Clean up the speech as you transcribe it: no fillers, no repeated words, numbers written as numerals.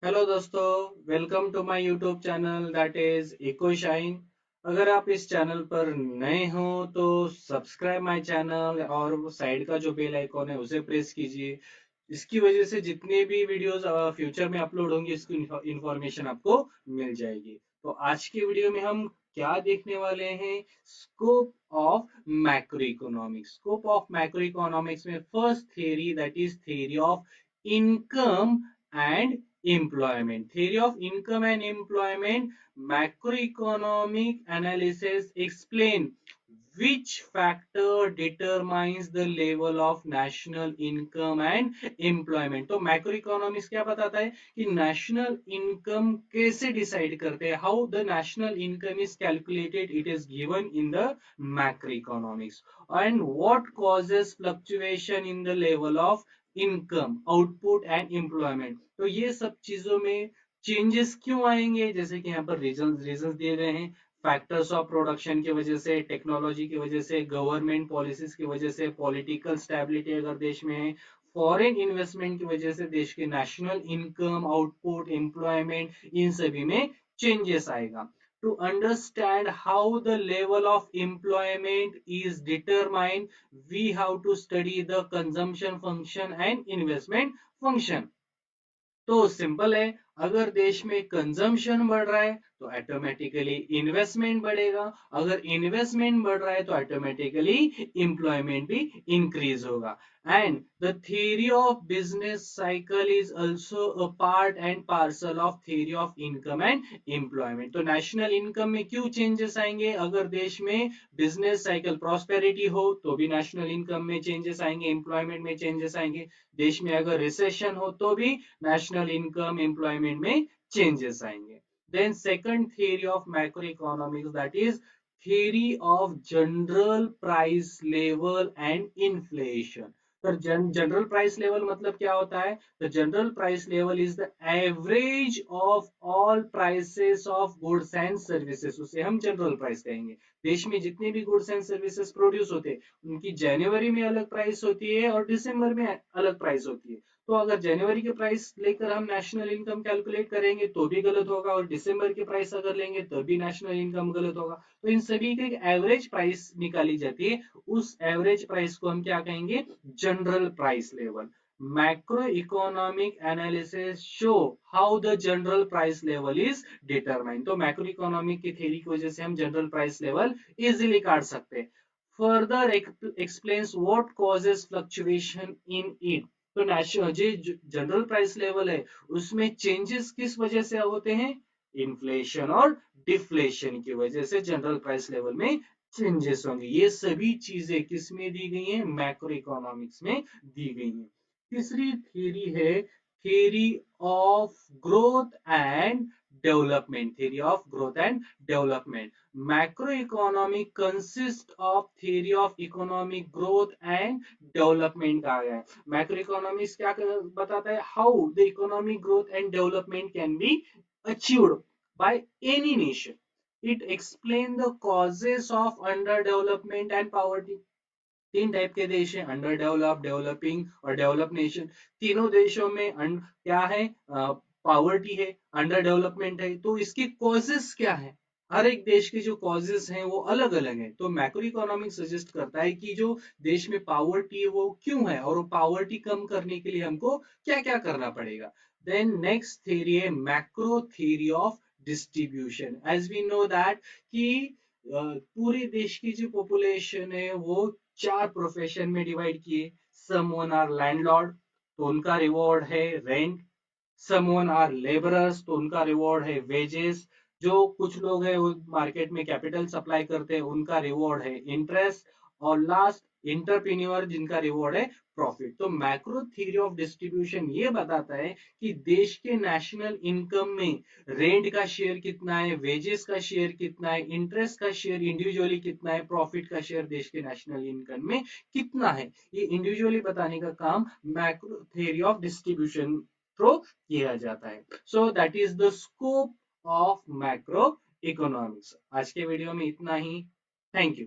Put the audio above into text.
Hello दोस्तों, welcome to my YouTube channel that is eco shine. अगर आप इस चैनल पर नए हो तो सब्सक्राइब माय चैनल और वो साइड का जो बेल आइकॉन है उसे प्रेस कीजिए। इसकी वजह से जितने भी वीडियोस फ्यूचर में अपलोड होंगे इसकी इंफॉर्मेशन आपको मिल जाएगी। तो आज की वीडियो में हम क्या देखने वाले हैं? Scope of macro economics. Scope of macro economics में first theory that is theory of income and employment. Theory of income and employment. Macroeconomic analysis explain which factor determines the level of national income and employment. तो macro economics क्या बताता है कि national income कैसे decide करते हैं, how the national income is calculated, it is given in the macro economics, and what causes fluctuation in the level of income, output and employment. तो ये सब चीजों में चेंजेस क्यों आएंगे, जैसे कि यहाँ पर रीजंस दिए गए हैं। फैक्टर्स ऑफ प्रोडक्शन की वजह से, टेक्नोलॉजी की वजह से, गवर्नमेंट पॉलिसीज की वजह से, पॉलिटिकल स्टेबिलिटी अगर देश में है, फॉरेन इन्वेस्टमेंट की वजह से देश के नेशनल इनकम, आउटपुट, एम्प्लॉयमेंट, इन सभी में चेंजेस आएगा। To understand how the level of employment is determined, we have to study the consumption function and investment function. तो सिंपल है, अगर देश में कंजम्पशन बढ़ रहा है तो ऑटोमेटिकली इन्वेस्टमेंट बढ़ेगा, अगर इन्वेस्टमेंट बढ़ रहा है तो ऑटोमेटिकली एम्प्लॉयमेंट भी इंक्रीज होगा। And the theory of business cycle is also a part and parcel of theory of income and employment. तो नेशनल इनकम में क्यों चेंजेस आएंगे? अगर देश में बिजनेस साइकिल प्रॉस्पेरिटी हो तो भी नेशनल इनकम में चेंजेस आएंगे, एम्प्लॉयमेंट में चेंजेस आएंगे। देश में अगर रिसेशन हो तो भी नेशनल इनकम, एम्प्लॉयमेंट में चेंजेस आएंगे। Then second theory of macro economics that is theory of general price level and inflation. तो जनरल प्राइस लेवल मतलब क्या होता है? The general price level is the average of all prices of goods and services, उसे हम general price कहेंगे। देश में जितने भी गुड्स एंड सर्विसेज प्रोड्यूस होते हैं उनकी जनवरी में अलग प्राइस होती है और दिसंबर में अलग प्राइस होती है। तो अगर जनवरी के प्राइस लेकर हम नेशनल इनकम कैलकुलेट करेंगे तो भी गलत होगा, और दिसंबर के प्राइस अगर लेंगे तो भी नेशनल इनकम गलत होगा। तो इन सभी की एवरेज प्राइस निकाली जाती है, उस एवरेज प्राइस को हम क्या कहेंगे? General price level. Macroeconomic analysis show how the general price level is determined. तो मैक्रोइकोनॉमिक की थ्योरी की वजह से हम जनरल प्राइस लेवल इजीली काट सकते हैं। Further explains what causes fluctuation in it. तो नेशनल जो जनरल प्राइस लेवल है उसमें चेंजेस किस वजह से होते हैं? इन्फ्लेशन और डिफ्लेशन की वजह से जनरल प्राइस लेवल में चेंजेस होंगे। ये सभी चीजें किस में दी गई हैं? मैक्रो इकोनॉमिक्स में दी गई हैं। तीसरी थ्योरी है theory of growth and development. Theory of growth and development. Macroeconomic consist of theory of economic growth and development कहा गया है। मैक्रो इकोनॉमिक्स क्या बताता है? How the economic growth and development can be achieved by any nation. It explain the causes of under development and poverty. तीन type के देश हैं, अंडर डेवलप, डेवलपिंग और डेवलप नेशन। तीनों देशों में क्या है? पॉवर्टी है, अंडर डेवलपमेंट है। तो इसके कॉजेस क्या है? हर एक देश के जो कॉजेस हैं वो अलग अलग हैं। तो मैक्रो इकोनॉमिक सजेस्ट करता है कि जो देश में पॉवर्टी है वो क्यों है, और वो पॉवर्टी कम करने के लिए हमको क्या क्या करना पड़ेगा। देन नेक्स्ट थ्योरी है macro theory of distribution. As we know that कि पूरे देश की जो पॉपुलेशन है वो चार प्रोफेशन में डिवाइड किए। समवन आर लैंडलॉर्ड, तो उनका रिवॉर्ड है रेंट। समवन आर लेबरर्स, तो उनका रिवॉर्ड है वेजेस। जो कुछ लोग हैं वो मार्केट में कैपिटल सप्लाई करते हैं, उनका रिवॉर्ड है इंटरेस्ट। और लास्ट इंटरप्रेन्योर, जिनका रिवॉर्ड है प्रॉफिट। तो मैक्रो थ्योरी ऑफ डिस्ट्रीब्यूशन ये बताता है कि देश के नेशनल इनकम में रेंट का शेयर कितना है, वेजेस का शेयर कितना है, इंटरेस्ट का शेयर इंडिविजुअली कितना है, प्रॉफिट का शेयर देश के नेशनल इनकम में कितना है। ये इंडिविजुअली बताने का काम macro theory of distribution through किया जाता है। So that is the scope of macro economics. आज के वीडियो में इतना ही। Thank you.